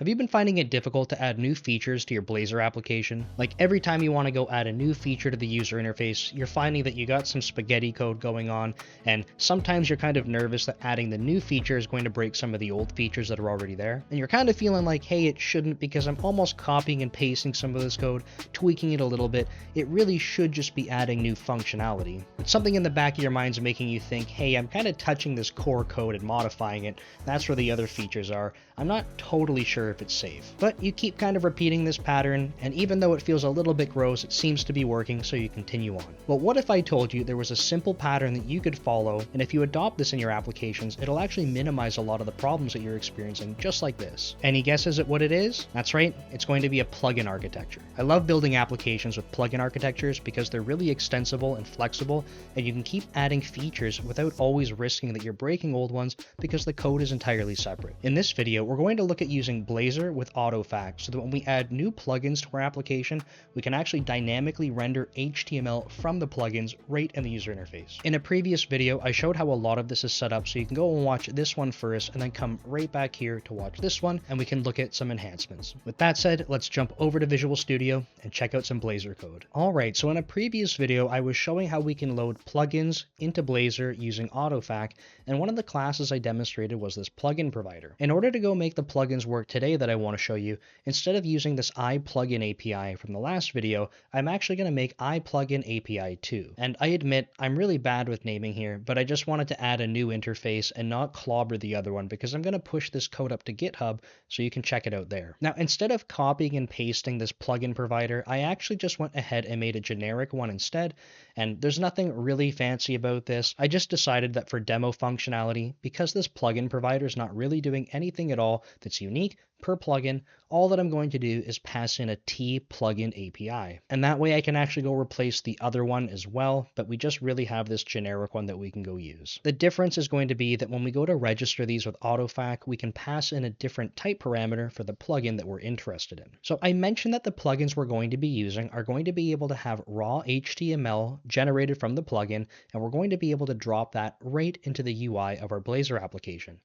Have you been finding it difficult to add new features to your Blazor application? Like every time you want to go add a new feature to the user interface, you're finding that you got some spaghetti code going on, and sometimes you're kind of nervous that adding the new feature is going to break some of the old features that are already there. And you're kind of feeling like, hey, it shouldn't because I'm almost copying and pasting some of this code, tweaking it a little bit. It really should just be adding new functionality. But something in the back of your mind's making you think, hey, I'm kind of touching this core code and modifying it. That's where the other features are. I'm not totally sure if it's safe. But you keep kind of repeating this pattern, and even though it feels a little bit gross, it seems to be working, so you continue on. Well, what if I told you there was a simple pattern that you could follow, and if you adopt this in your applications, it'll actually minimize a lot of the problems that you're experiencing, just like this. Any guesses at what it is? That's right, it's going to be a plugin architecture. I love building applications with plugin architectures because they're really extensible and flexible, and you can keep adding features without always risking that you're breaking old ones because the code is entirely separate. In this video, we're going to look at using Blazor with Autofac so that when we add new plugins to our application, we can actually dynamically render HTML from the plugins right in the user interface. In a previous video, I showed how a lot of this is set up, so you can go and watch this one first and then come right back here to watch this one, and we can look at some enhancements. With that said, let's jump over to Visual Studio and check out some Blazor code. Alright, so in a previous video, I was showing how we can load plugins into Blazor using Autofac, and one of the classes I demonstrated was this plugin provider. In order to go make the plugins work today that I want to show you, instead of using this iPlugin API from the last video, I'm actually going to make iPlugin API 2. And I admit, I'm really bad with naming here, but I just wanted to add a new interface and not clobber the other one because I'm going to push this code up to GitHub so you can check it out there. Now, instead of copying and pasting this plugin provider, I actually just went ahead and made a generic one instead, and there's nothing really fancy about this. I just decided that for demo functionality, because this plugin provider is not really doing anything at all that's unique per plugin, all that I'm going to do is pass in a tPlugin API. And that way I can actually go replace the other one as well, but we just really have this generic one that we can go use. The difference is going to be that when we go to register these with Autofac, we can pass in a different type parameter for the plugin that we're interested in. So I mentioned that the plugins we're going to be using are going to be able to have raw HTML generated from the plugin, and we're going to be able to drop that right into the UI of our Blazor application.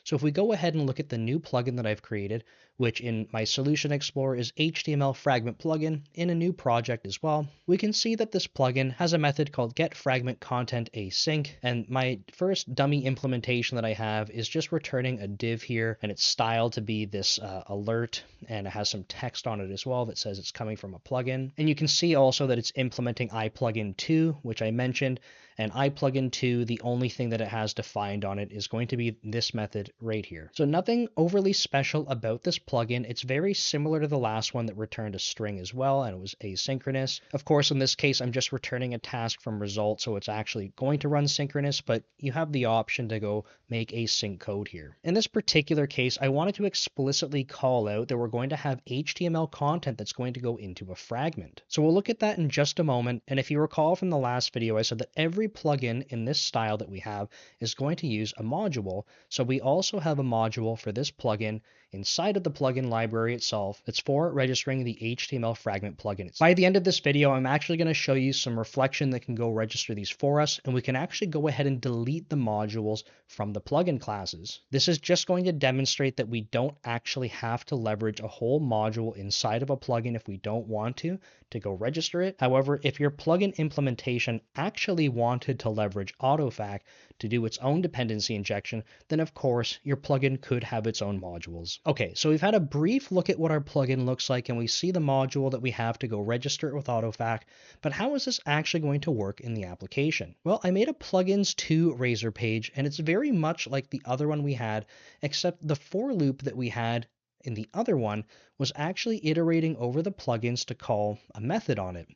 So if we go ahead and look at the new plugin that I've created, which in my Solution Explorer is HTML Fragment Plugin in a new project as well, we can see that this plugin has a method called getFragmentContentAsync, and my first dummy implementation that I have is just returning a div here, and it's styled to be this alert, and it has some text on it as well that says it's coming from a plugin. And you can see also that it's implementing iPlugin 2, which I mentioned, and iPlugin 2, the only thing that it has defined on it is going to be this method right here. So nothing overly special about this plugin. It's very similar to the last one that returned a string as well, and it was asynchronous. Of course, in this case, I'm just returning a task from result, so it's actually going to run synchronous, but you have the option to go make async code here. In this particular case, I wanted to explicitly call out that we're going to have HTML content that's going to go into a fragment. So we'll look at that in just a moment, and if you recall from the last video, I said that every plugin in this style that we have is going to use a module, so we also have a module for this plugin inside of the plugin library itself that's for registering the HTML fragment plugin. By the end of this video, I'm actually going to show you some reflection that can go register these for us, and we can actually go ahead and delete the modules from the plugin classes. This is just going to demonstrate that we don't actually have to leverage a whole module inside of a plugin if we don't want to go register it. However, if your plugin implementation actually wanted to leverage Autofac to do its own dependency injection, then of course your plugin could have its own modules. Okay, so we've had a brief look at what our plugin looks like, and we see the module that we have to go register it with Autofac, but how is this actually going to work in the application? Well, I made a plugins to Razor page, and it's very much like the other one we had, except the for loop that we had in the other one was actually iterating over the plugins to call a method on it.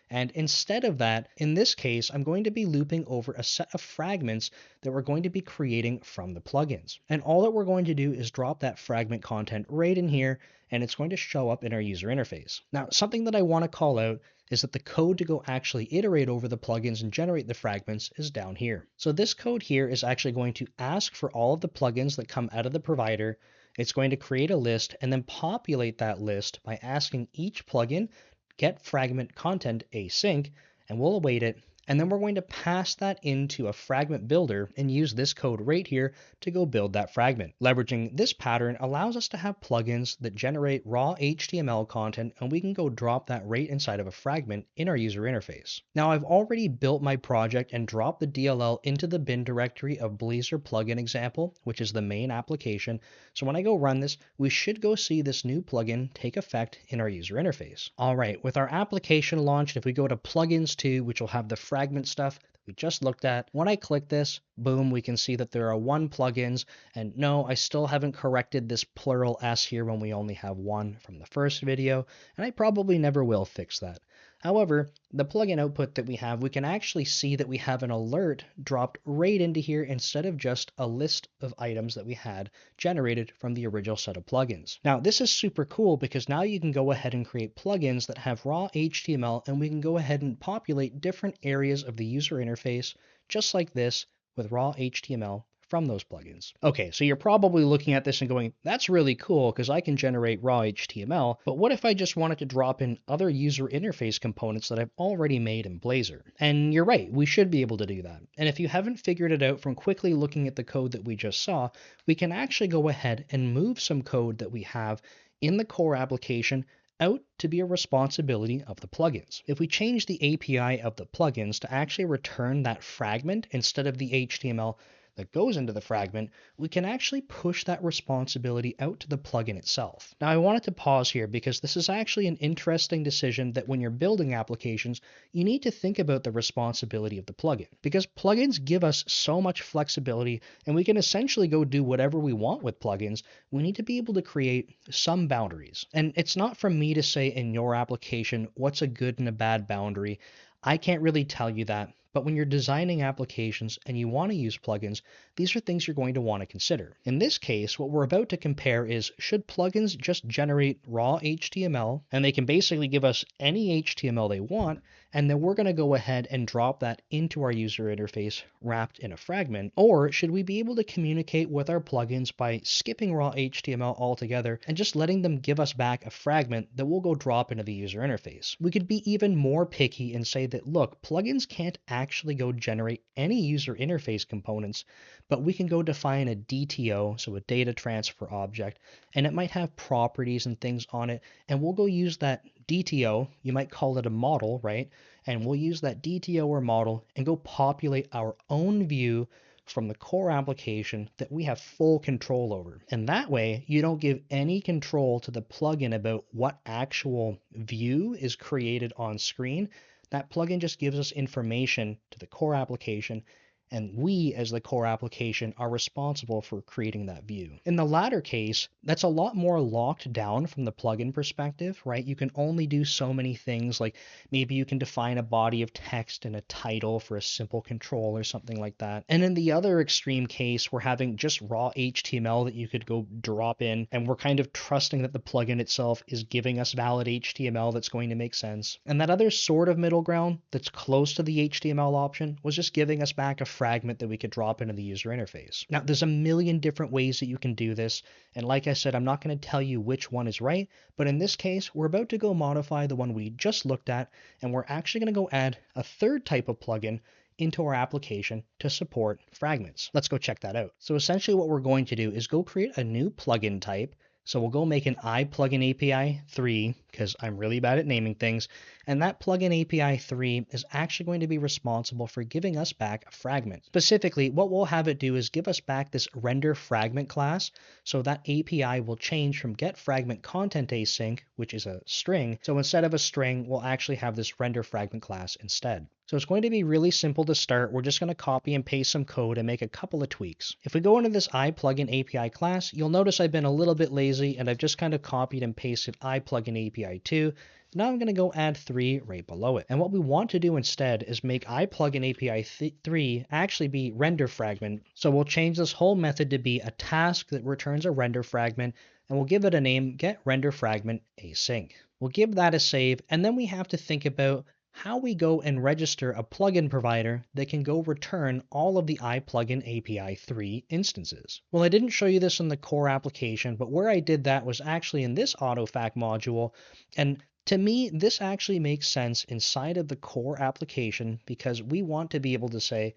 And instead of that, in this case, I'm going to be looping over a set of fragments that we're going to be creating from the plugins. And all that we're going to do is drop that fragment content right in here, and it's going to show up in our user interface. Now, something that I want to call out is that the code to go actually iterate over the plugins and generate the fragments is down here. So this code here is actually going to ask for all of the plugins that come out of the provider. It's going to create a list and then populate that list by asking each plugin get fragment content async, and we'll await it, And then we're going to pass that into a fragment builder and use this code right here to go build that fragment. Leveraging this pattern allows us to have plugins that generate raw HTML content, and we can go drop that right inside of a fragment in our user interface. Now I've already built my project and dropped the DLL into the bin directory of Blazor plugin example, which is the main application. So when I go run this, we should go see this new plugin take effect in our user interface. All right, with our application launched, if we go to plugins 2, which will have the fragment stuff that we just looked at, when I click this, boom, we can see that there are 1 plugins, and no, I still haven't corrected this plural S here when we only have 1 from the first video, and I probably never will fix that. However, the plugin output that we have, we can actually see that we have an alert dropped right into here instead of just a list of items that we had generated from the original set of plugins. Now, this is super cool because now you can go ahead and create plugins that have raw HTML, and we can go ahead and populate different areas of the user interface just like this with raw HTML from those plugins. Okay, so you're probably looking at this and going, that's really cool because I can generate raw HTML, but what if I just wanted to drop in other user interface components that I've already made in Blazor? And you're right, we should be able to do that. And if you haven't figured it out from quickly looking at the code that we just saw, we can actually go ahead and move some code that we have in the core application out to be a responsibility of the plugins. If we change the API of the plugins to actually return that fragment instead of the HTML that goes into the fragment, we can actually push that responsibility out to the plugin itself. Now I wanted to pause here because this is actually an interesting decision that when you're building applications, you need to think about the responsibility of the plugin, because plugins give us so much flexibility and we can essentially go do whatever we want with plugins. We need to be able to create some boundaries. And it's not for me to say in your application what's a good and a bad boundary. I can't really tell you that. But when you're designing applications and you want to use plugins, these are things you're going to want to consider. In this case, what we're about to compare is, should plugins just generate raw HTML, and they can basically give us any HTML they want, and then we're going to go ahead and drop that into our user interface wrapped in a fragment? Or should we be able to communicate with our plugins by skipping raw HTML altogether and just letting them give us back a fragment that we'll go drop into the user interface? We could be even more picky and say that, look, plugins can't actually go generate any user interface components, but we can go define a DTO, so a data transfer object, and it might have properties and things on it, and we'll go use that DTO, you might call it a model, right? And we'll use that DTO or model and go populate our own view from the core application that we have full control over. And that way, you don't give any control to the plugin about what actual view is created on screen. That plugin just gives us information to the core application, and we, as the core application, are responsible for creating that view. In the latter case, that's a lot more locked down from the plugin perspective, right? You can only do so many things, like maybe you can define a body of text and a title for a simple control or something like that. And in the other extreme case, we're having just raw HTML that you could go drop in, and we're kind of trusting that the plugin itself is giving us valid HTML that's going to make sense. And that other sort of middle ground that's close to the HTML option was just giving us back a fragment that we could drop into the user interface. Now, there's a million different ways that you can do this, and like I said, I'm not going to tell you which one is right, but in this case, we're about to go modify the one we just looked at, and we're actually going to go add a third type of plugin into our application to support fragments. Let's go check that out. So essentially what we're going to do is go create a new plugin type. So we'll go make an iPlugin API 3, because I'm really bad at naming things, and that plugin API 3 is actually going to be responsible for giving us back a fragment. Specifically, what we'll have it do is give us back this RenderFragment class, so that API will change from getFragmentContentAsync, which is a string, so instead of a string, we'll actually have this RenderFragment class instead. So it's going to be really simple to start. We're just going to copy and paste some code and make a couple of tweaks. If we go into this iPlugin API class, you'll notice I've been a little bit lazy and I've just kind of copied and pasted iPlugin API 2. Now I'm going to go add 3 right below it. And what we want to do instead is make iPlugin API 3 actually be RenderFragment. So we'll change this whole method to be a task that returns a render fragment, and we'll give it a name, getRenderFragmentAsync. We'll give that a save, and then we have to think about how we go and register a plugin provider that can go return all of the iPlugin API 3 instances. Well, I didn't show you this in the core application, but where I did that was actually in this Autofac module, and To me, this actually makes sense inside of the core application because we want to be able to say,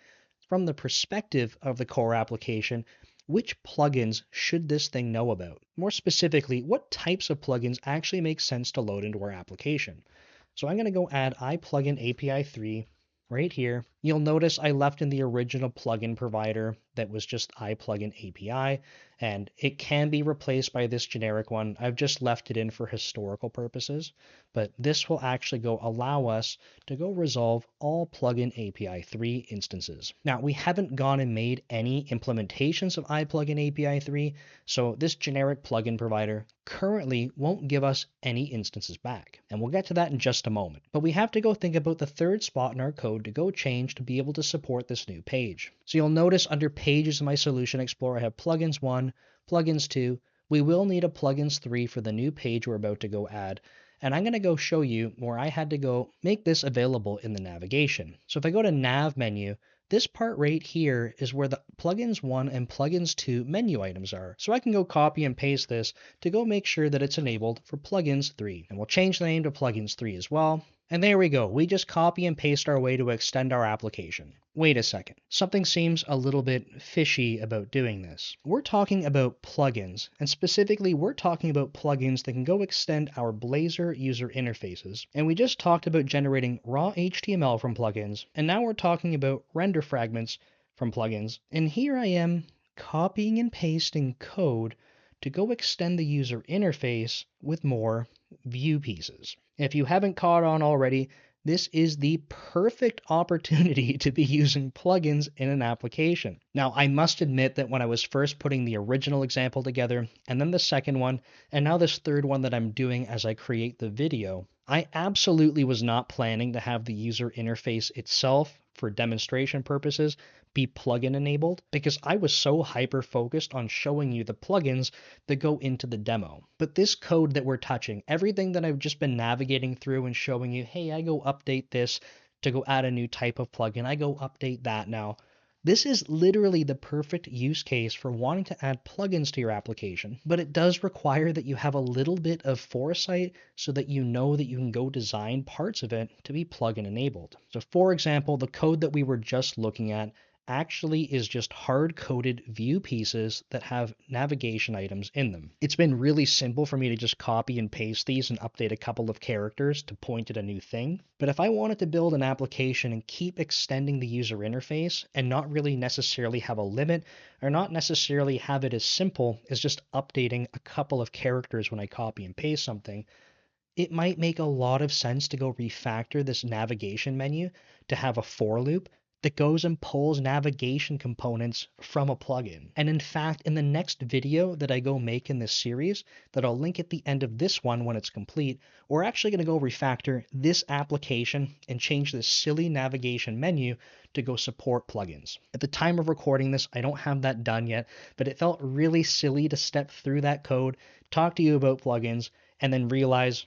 from the perspective of the core application, which plugins should this thing know about? More specifically, what types of plugins actually make sense to load into our application? So I'm going to go add iPlugin API 3 right here. You'll notice I left in the original plugin provider that was just iPlugin API, and it can be replaced by this generic one. I've just left it in for historical purposes, but this will actually go allow us to go resolve all plugin API 3 instances. Now, we haven't gone and made any implementations of iPlugin API 3, so this generic plugin provider currently won't give us any instances back. And we'll get to that in just a moment. But we have to go think about the third spot in our code to go change to be able to support this new page. So you'll notice under Pages in my Solution Explorer, I have Plugins 1, Plugins 2. We will need a Plugins 3 for the new page we're about to go add. And I'm going to go show you where I had to go make this available in the navigation. So if I go to Nav menu, this part right here is where the Plugins 1 and Plugins 2 menu items are. So I can go copy and paste this to go make sure that it's enabled for Plugins 3. And we'll change the name to Plugins 3 as well. And there we go. We just copy and paste our way to extend our application. Wait a second. Something seems a little bit fishy about doing this. We're talking about plugins, and specifically we're talking about plugins that can go extend our Blazor user interfaces. And we just talked about generating raw HTML from plugins, and now we're talking about render fragments from plugins. And here I am copying and pasting code to go extend the user interface with more view pieces. If you haven't caught on already, this is the perfect opportunity to be using plugins in an application. Now, I must admit that when I was first putting the original example together, and then the second one, and now this third one that I'm doing as I create the video, I absolutely was not planning to have the user interface itself, for demonstration purposes, be plugin enabled, because I was so hyper focused on showing you the plugins that go into the demo. But this code that we're touching, everything that I've just been navigating through and showing you, hey, I go update this to go add a new type of plugin, I go update that now. This is literally the perfect use case for wanting to add plugins to your application, but it does require that you have a little bit of foresight so that you know that you can go design parts of it to be plugin enabled. So for example, the code that we were just looking at actually is just hard-coded view pieces that have navigation items in them. It's been really simple for me to just copy and paste these and update a couple of characters to point at a new thing. But if I wanted to build an application and keep extending the user interface and not really necessarily have a limit or not necessarily have it as simple as just updating a couple of characters when I copy and paste something, it might make a lot of sense to go refactor this navigation menu to have a for loop that goes and pulls navigation components from a plugin. And in fact, in the next video that I go make in this series, that I'll link at the end of this one when it's complete, we're actually going to go refactor this application and change this silly navigation menu to go support plugins. At the time of recording this, I don't have that done yet, but it felt really silly to step through that code, talk to you about plugins, and then realize,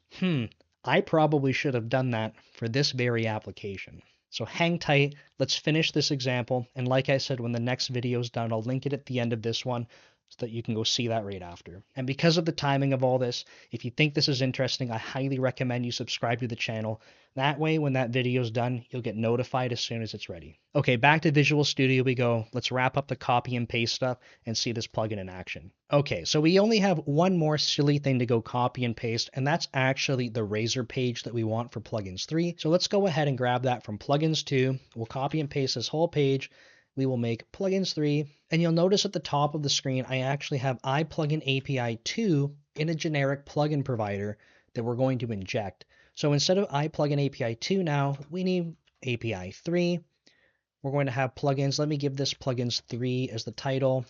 I probably should have done that for this very application. So hang tight, let's finish this example, and like I said, when the next video is done, I'll link it at the end of this one so that you can go see that right after. And because of the timing of all this, if you think this is interesting, I highly recommend you subscribe to the channel. That way, when that video is done, you'll get notified as soon as it's ready. Okay, back to Visual Studio we go. Let's wrap up the copy and paste stuff and see this plugin in action. Okay, so we only have one more silly thing to go copy and paste, and that's actually the Razor page that we want for Plugins 3. So let's go ahead and grab that from Plugins 2. We'll copy and paste this whole page. We will make Plugins 3, and you'll notice at the top of the screen, I actually have iPlugin API 2 in a generic plugin provider that we're going to inject. So instead of iPlugin API 2 now, we need API 3. We're going to have plugins. Let me give this Plugins 3 as the title.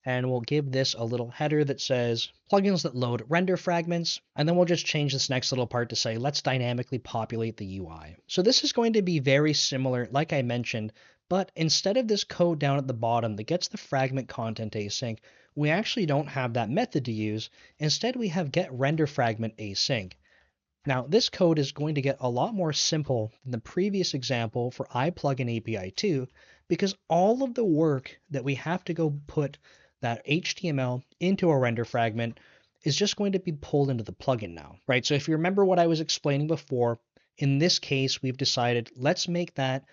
And we'll give this a little header that says plugins that load render fragments. And then we'll just change this next little part to say, let's dynamically populate the UI. So this is going to be very similar, like I mentioned, but instead of this code down at the bottom that gets the fragment content async, we actually don't have that method to use. Instead, we have get render fragment async. Now, this code is going to get a lot more simple than the previous example for iPlugin API 2 because all of the work that we have to go put that HTML into a render fragment is just going to be pulled into the plugin now, right? So if you remember what I was explaining before, in this case, we've decided let's make that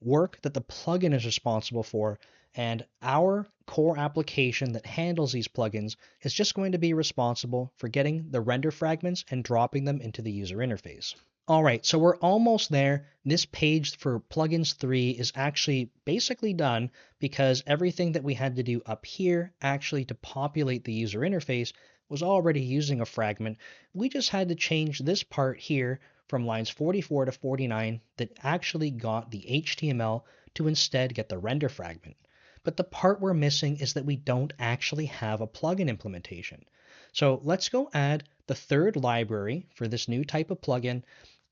work that the plugin is responsible for, and our core application that handles these plugins is just going to be responsible for getting the render fragments and dropping them into the user interface. All right, so we're almost there. This page for plugins 3 is actually basically done because everything that we had to do up here actually to populate the user interface was already using a fragment. We just had to change this part here from lines 44 to 49 that actually got the HTML to instead get the render fragment. But the part we're missing is that we don't actually have a plugin implementation. So let's go add the third library for this new type of plugin.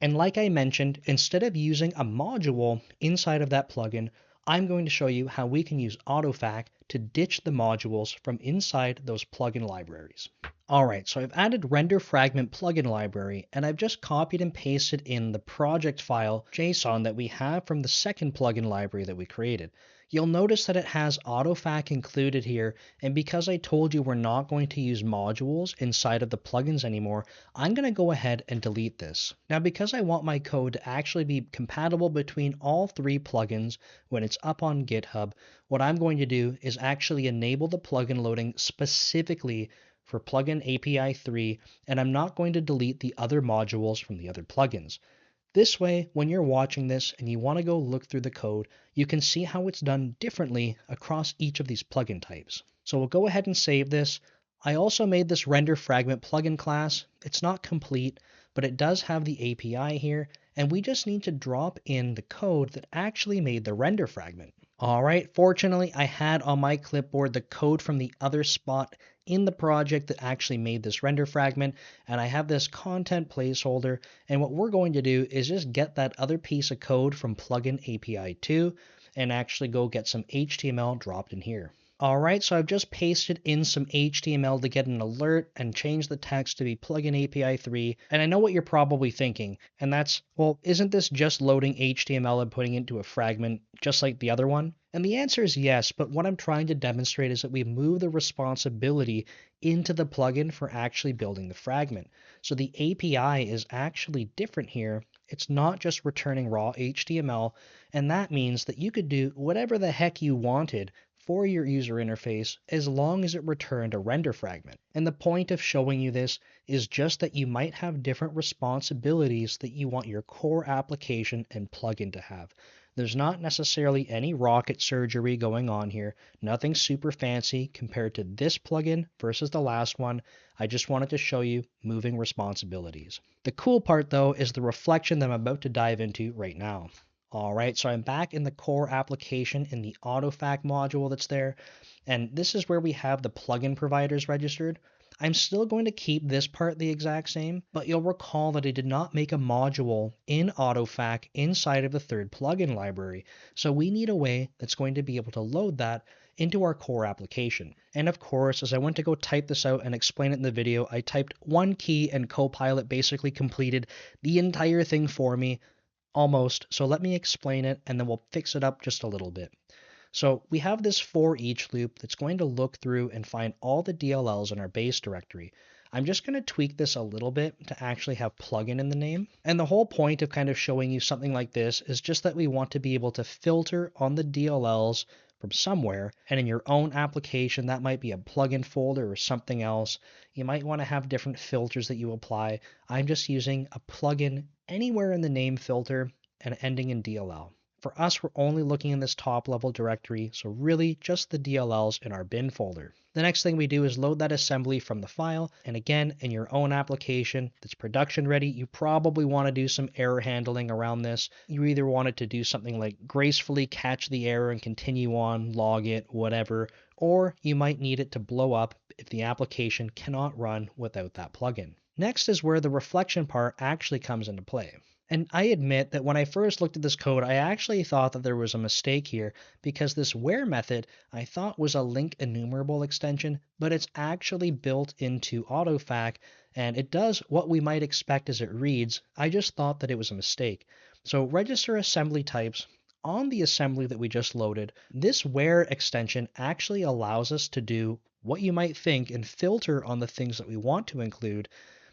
And like I mentioned, instead of using a module inside of that plugin, I'm going to show you how we can use Autofac to ditch the modules from inside those plugin libraries. All right, so I've added render fragment plugin library, and I've just copied and pasted in the project file JSON that we have from the second plugin library that we created. You'll notice that it has Autofac included here, and because I told you we're not going to use modules inside of the plugins anymore, I'm going to go ahead and delete this. Now, because I want my code to actually be compatible between all three plugins when it's up on GitHub, what I'm going to do is actually enable the plugin loading specifically for plugin API 3, and I'm not going to delete the other modules from the other plugins. This way, when you're watching this and you want to go look through the code, you can see how it's done differently across each of these plugin types. So we'll go ahead and save this. I also made this render fragment plugin class. It's not complete, but it does have the API here, and we just need to drop in the code that actually made the render fragment. All right, fortunately, I had on my clipboard the code from the other spot in the project that actually made this render fragment, and I have this content placeholder, and what we're going to do is just get that other piece of code from plugin API 2 and actually go get some HTML dropped in here. All right, so I've just pasted in some HTML to get an alert and change the text to be plugin API 3. And I know what you're probably thinking, and that's, well, isn't this just loading HTML and putting it into a fragment just like the other one? And the answer is yes, but what I'm trying to demonstrate is that we move the responsibility into the plugin for actually building the fragment. So the API is actually different here. It's not just returning raw HTML, and that means that you could do whatever the heck you wanted for your user interface as long as it returned a render fragment. And the point of showing you this is just that you might have different responsibilities that you want your core application and plugin to have. There's not necessarily any rocket surgery going on here, nothing super fancy compared to this plugin versus the last one. I just wanted to show you moving responsibilities. The cool part though is the reflection that I'm about to dive into right now. All right, so I'm back in the core application in the Autofac module that's there, and this is where we have the plugin providers registered. I'm still going to keep this part the exact same, but you'll recall that I did not make a module in Autofac inside of the third plugin library, so we need a way that's going to be able to load that into our core application. And of course, as I went to go type this out and explain it in the video, I typed one key and Copilot basically completed the entire thing for me. Almost, so let me explain it and then we'll fix it up just a little bit. So we have this for each loop that's going to look through and find all the DLLs in our base directory. I'm just going to tweak this a little bit to actually have plugin in the name. And the whole point of kind of showing you something like this is just that we want to be able to filter on the DLLs from somewhere, and in your own application that might be a plugin folder or something else. You might want to have different filters that you apply. I'm just using a plugin anywhere in the name filter and ending in DLL. For us, we're only looking in this top level directory, so really just the DLLs in our bin folder. The next thing we do is load that assembly from the file, and again, in your own application that's production ready, you probably want to do some error handling around this. You either want it to do something like gracefully catch the error and continue on, log it, whatever, or you might need it to blow up if the application cannot run without that plugin. Next is where the reflection part actually comes into play. And I admit that when I first looked at this code, I actually thought that there was a mistake here because this where method I thought was a link enumerable extension, but it's actually built into Autofac and it does what we might expect as it reads. I just thought that it was a mistake. So register assembly types on the assembly that we just loaded, this where extension actually allows us to do what you might think and filter on the things that we want to include,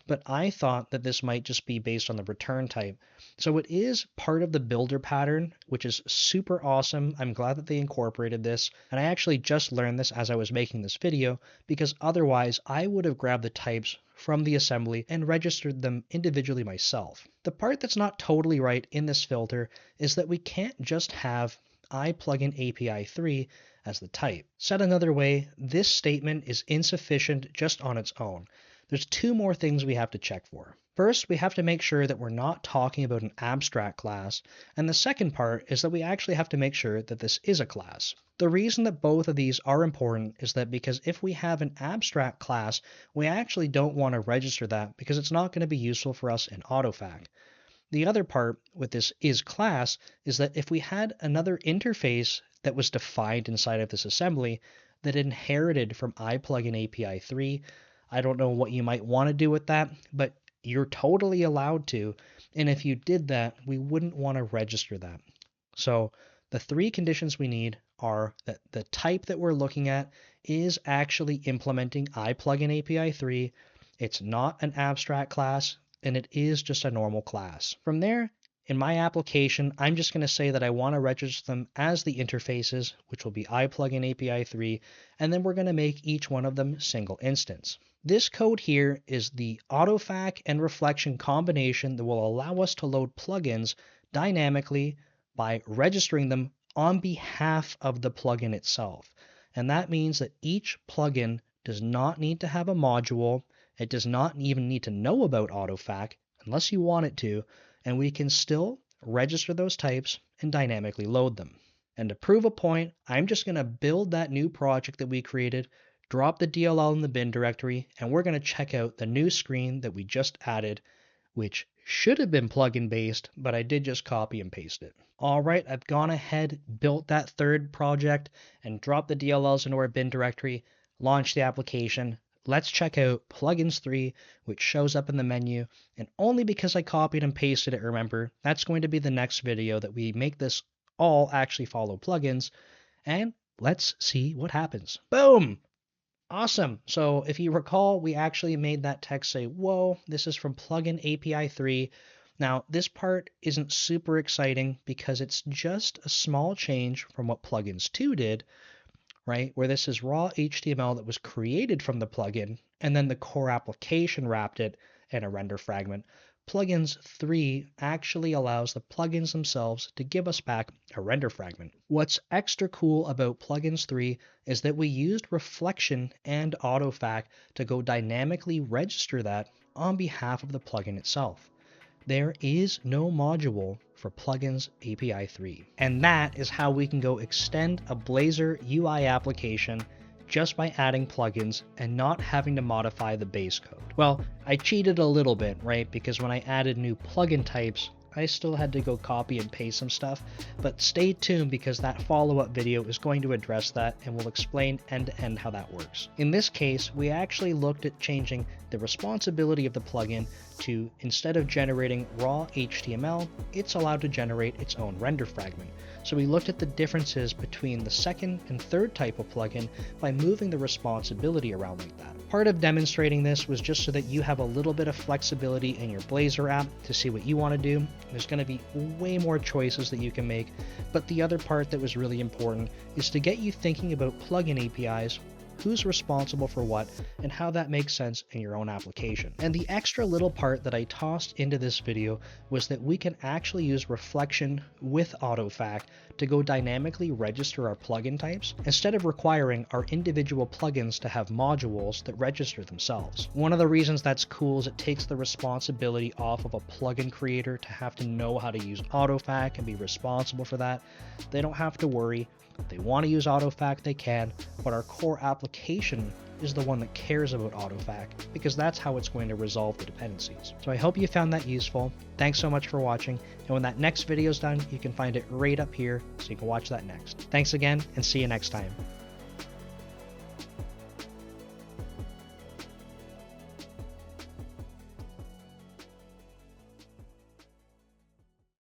but I thought that this might just be based on the return type. So it is part of the builder pattern, which is super awesome. I'm glad that they incorporated this, and I actually just learned this as I was making this video, because otherwise I would have grabbed the types from the assembly and registered them individually myself. The part that's not totally right in this filter is that we can't just have iPlugin API 3 as the type. Said another way, this statement is insufficient just on its own. There's two more things we have to check for. First, we have to make sure that we're not talking about an abstract class, and the second part is that we actually have to make sure that this is a class. The reason that both of these are important is that because if we have an abstract class, we actually don't want to register that because it's not going to be useful for us in Autofac. The other part with this is class is that if we had another interface that was defined inside of this assembly that inherited from iPlugin API 3, I don't know what you might want to do with that, but you're totally allowed to. And if you did that, we wouldn't want to register that. So the three conditions we need are that the type that we're looking at is actually implementing iPlugin API 3. It's not an abstract class, and it is just a normal class. From there, in my application, I'm just going to say that I want to register them as the interfaces, which will be iPlugin API 3, and then we're going to make each one of them single instance. This code here is the Autofac and reflection combination that will allow us to load plugins dynamically by registering them on behalf of the plugin itself. And that means that each plugin does not need to have a module. It does not even need to know about Autofac unless you want it to, and we can still register those types and dynamically load them. And to prove a point, I'm just going to build that new project that we created, drop the DLL in the bin directory, and we're going to check out the new screen that we just added, which should have been plugin based, but I did just copy and paste it. All right, I've gone ahead, built that third project, and dropped the DLLs into our bin directory, launched the application. Let's check out plugins 3, which shows up in the menu, and only because I copied and pasted it, remember, that's going to be the next video that we make this all actually follow plugins, and let's see what happens. Boom! Awesome. So if you recall, we actually made that text say, whoa, this is from plugin API 3. Now, this part isn't super exciting because it's just a small change from what plugins 2 did, right? Where this is raw HTML that was created from the plugin, and then the core application wrapped it in a render fragment. Plugins 3 actually allows the plugins themselves to give us back a render fragment. What's extra cool about plugins 3 is that we used reflection and Autofac to go dynamically register that on behalf of the plugin itself. There is no module for plugins API 3. And that is how we can go extend a Blazor UI application just by adding plugins and not having to modify the base code. Well, I cheated a little bit, right? Because when I added new plugin types, I still had to go copy and paste some stuff, but stay tuned because that follow-up video is going to address that and will explain end-to-end how that works. In this case, we actually looked at changing the responsibility of the plugin to, instead of generating raw HTML, it's allowed to generate its own render fragment. So we looked at the differences between the second and third type of plugin by moving the responsibility around like that. Part of demonstrating this was just so that you have a little bit of flexibility in your Blazor app to see what you want to do. There's going to be way more choices that you can make, but the other part that was really important is to get you thinking about plugin APIs, who's responsible for what, and how that makes sense in your own application. And the extra little part that I tossed into this video was that we can actually use reflection with Autofac to go dynamically register our plugin types instead of requiring our individual plugins to have modules that register themselves. One of the reasons that's cool is it takes the responsibility off of a plugin creator to have to know how to use Autofac and be responsible for that. They don't have to worry. If they want to use Autofac, they can, but our core application is the one that cares about Autofac because that's how it's going to resolve the dependencies. So I hope you found that useful. Thanks so much for watching, and when that next video is done, you can find it right up here so you can watch that next. Thanks again, and see you next time.